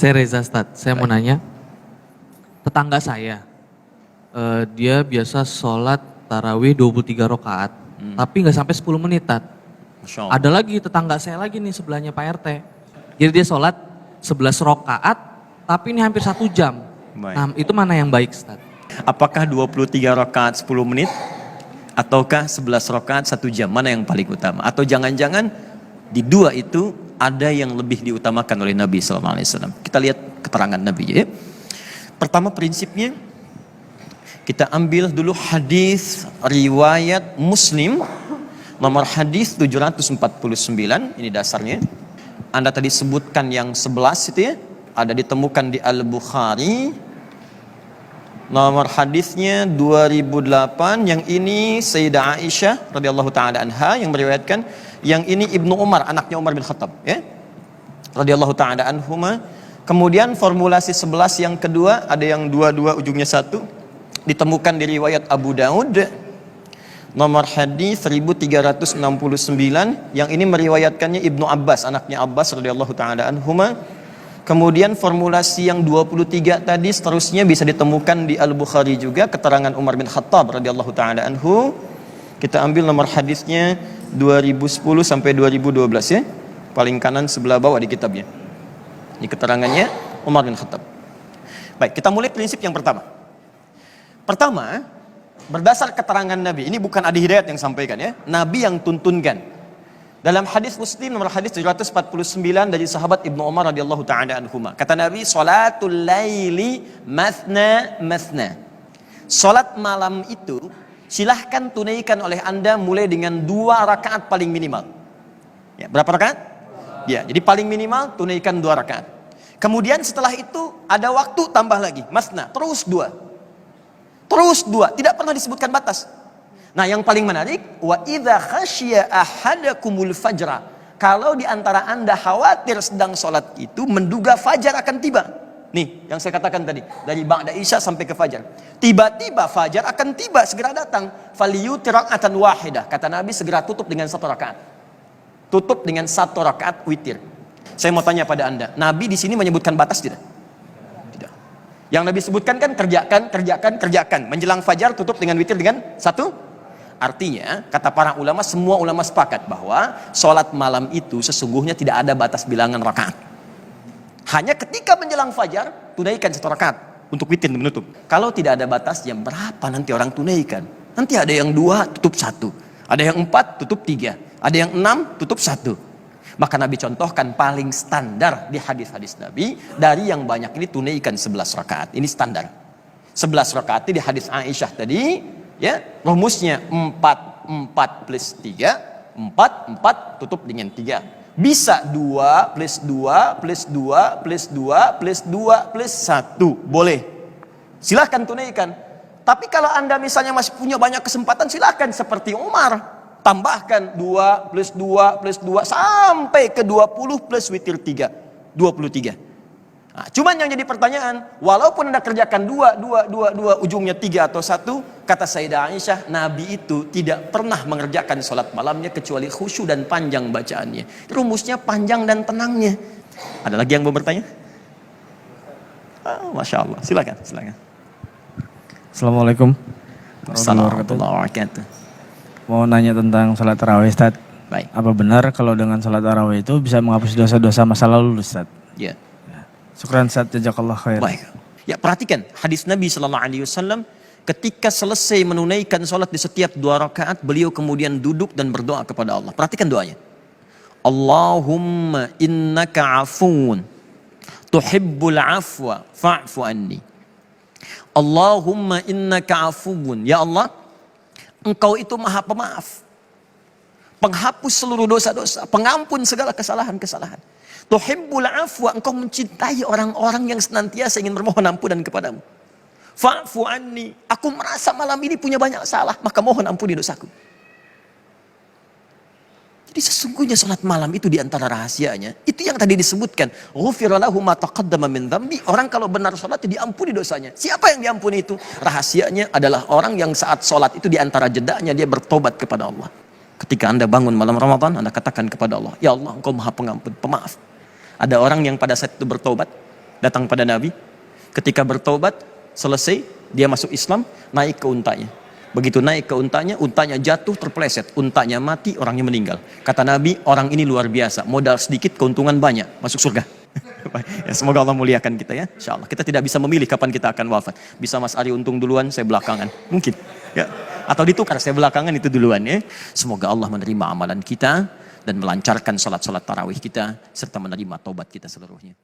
Saya Reza Stad, saya mau nanya, tetangga saya, dia biasa sholat tarawih 23 rakaat, tapi nggak sampai 10 menit, Tat. Masya Allah. Ada lagi tetangga saya lagi nih sebelahnya Pak RT. Jadi dia sholat 11 rakaat, tapi ini hampir 1 jam. Baik. Nah, itu mana yang baik, Stad? Apakah 23 rakaat 10 menit? Ataukah 11 rakaat 1 jam? Mana yang paling utama? Atau jangan-jangan di dua itu ada yang lebih diutamakan oleh Nabi SAW? Kita lihat keterangan Nabi ya. Pertama prinsipnya, kita ambil dulu hadis riwayat Muslim nomor hadis 749, ini dasarnya. Anda tadi sebutkan yang 11 itu ya, ada ditemukan di Al-Bukhari. Nomor hadisnya 2008, yang ini Sayyidah Aisyah radhiyallahu taala anha yang meriwayatkan, yang ini Ibnu Umar, anaknya Umar bin Khattab ya. Radhiyallahu taala anhuma. Kemudian formulasi 11 yang kedua, ada yang 22 ujungnya 1, ditemukan di riwayat Abu Daud. Nomor hadis 1369, yang ini meriwayatkannya Ibnu Abbas, anaknya Abbas radhiyallahu taala anhuma. Kemudian formulasi yang 23 tadi seterusnya bisa ditemukan di Al-Bukhari juga, keterangan Umar bin Khattab radhiyallahu taala anhu. Kita ambil nomor hadisnya 2010 sampai 2012 ya. Paling kanan sebelah bawah di kitabnya. Ini keterangannya Umar bin Khattab. Baik, kita mulai prinsip yang pertama. Pertama, berdasar keterangan Nabi, ini bukan Adi Hidayat yang sampaikan ya, Nabi yang tuntunkan. Dalam hadis Muslim nomor hadis 749 dari sahabat Ibnu Umar radhiyallahu taala anhuma. Kata Nabi, "Shalatul laili mathna mathna." Salat malam itu silahkan tunaikan oleh Anda mulai dengan 2 rakaat paling minimal. Ya, berapa rakaat? Ya, jadi paling minimal tunaikan 2 rakaat. Kemudian setelah itu ada waktu tambah lagi, mathna, terus 2. Terus 2, tidak pernah disebutkan batas. Nah, yang paling menarik, wa idza khasyiya ahadakumul fajra. Kalau di antara Anda khawatir sedang sholat itu menduga fajar akan tiba. Nih, yang saya katakan tadi, dari ba'da isya sampai ke fajar. Tiba-tiba fajar akan tiba, segera datang. Faliyutir raka'atan wahidah. Kata Nabi, segera tutup dengan 1 rakaat. Tutup dengan 1 rakaat witir. Saya mau tanya pada Anda, Nabi di sini menyebutkan batas tidak? Tidak. Yang Nabi sebutkan kan kerjakan. Menjelang fajar tutup dengan witir dengan 1. Artinya, kata para ulama, semua ulama sepakat bahwa sholat malam itu sesungguhnya tidak ada batas bilangan rakaat. Hanya ketika menjelang fajar, tunaikan 1 rakaat untuk witir menutup. Kalau tidak ada batasnya, berapa nanti orang tunaikan? Nanti ada yang 2 tutup 1, ada yang 4 tutup 3, ada yang 6 tutup 1. Maka Nabi contohkan paling standar di hadis-hadis Nabi, dari yang banyak ini tunaikan 11 rakaat. Ini standar. 11 rakaat di hadis Aisyah tadi. Ya, rumusnya 4 plus 3, 4 tutup dengan 3. Bisa 2 plus 2 plus 2 plus 2 plus 2 plus 1. Boleh. Silahkan tunaikan. Tapi kalau Anda misalnya masih punya banyak kesempatan, silahkan seperti Umar. Tambahkan 2 plus 2 plus 2 sampai ke 20 plus witir 3. 23. Nah, cuman yang jadi pertanyaan, walaupun Anda kerjakan 2 ujungnya 3 atau 1, kata Sayyidah Aisyah, Nabi itu tidak pernah mengerjakan sholat malamnya kecuali khusyuk dan panjang bacaannya. Rumusnya panjang dan tenangnya. Ada lagi yang mau bertanya? Masya Allah, silakan. Assalamualaikum. Assalamualaikum warahmatullahi wabarakatuh. Mau nanya tentang sholat tarawih, Ustaz. Baik. Apa benar kalau dengan sholat tarawih itu bisa menghapus dosa-dosa masa lalu, Ustaz? Ya. Syukran, Ustaz. Jazakallah khair. Baik. Ya, perhatikan hadis Nabi sallallahu alaihi wasallam, ketika selesai menunaikan salat di setiap 2 rakaat, beliau kemudian duduk dan berdoa kepada Allah. Perhatikan doanya. Allahumma innaka afuun tuhibbul afwa fa'fu anni. Allahumma innaka afuun. Ya Allah, Engkau itu Maha Pemaaf, penghapus seluruh dosa-dosa, pengampun segala kesalahan-kesalahan. Tuhibbul afwa, Engkau mencintai orang-orang yang senantiasa ingin bermohon ampunan kepadamu. Fa'fu anni, aku merasa malam ini punya banyak salah, maka mohon ampuni dosaku. Jadi sesungguhnya salat malam itu diantara rahasianya, itu yang tadi disebutkan, ghufira lahu ma taqaddama min dzambi. Orang kalau benar salat diampuni dosanya. Siapa yang diampuni itu? Rahasianya adalah orang yang saat salat itu diantara jedanya dia bertobat kepada Allah. Ketika Anda bangun malam Ramadan, Anda katakan kepada Allah, ya Allah, Engkau Maha Pengampun, Pemaaf. Ada orang yang pada saat itu bertobat, datang pada Nabi. Ketika bertobat, selesai, dia masuk Islam, naik ke untanya. Begitu naik ke untanya jatuh, terpeleset. Untanya mati, orangnya meninggal. Kata Nabi, orang ini luar biasa. Modal sedikit, keuntungan banyak. Masuk surga. Ya, semoga Allah muliakan kita ya. Insya Allah. Kita tidak bisa memilih kapan kita akan wafat. Bisa Mas Ari untung duluan, saya belakangan. Mungkin. Ya. Atau ditukar, saya belakangan itu duluan ya. Semoga Allah menerima amalan kita dan melancarkan salat-salat tarawih kita serta menerima taubat kita seluruhnya.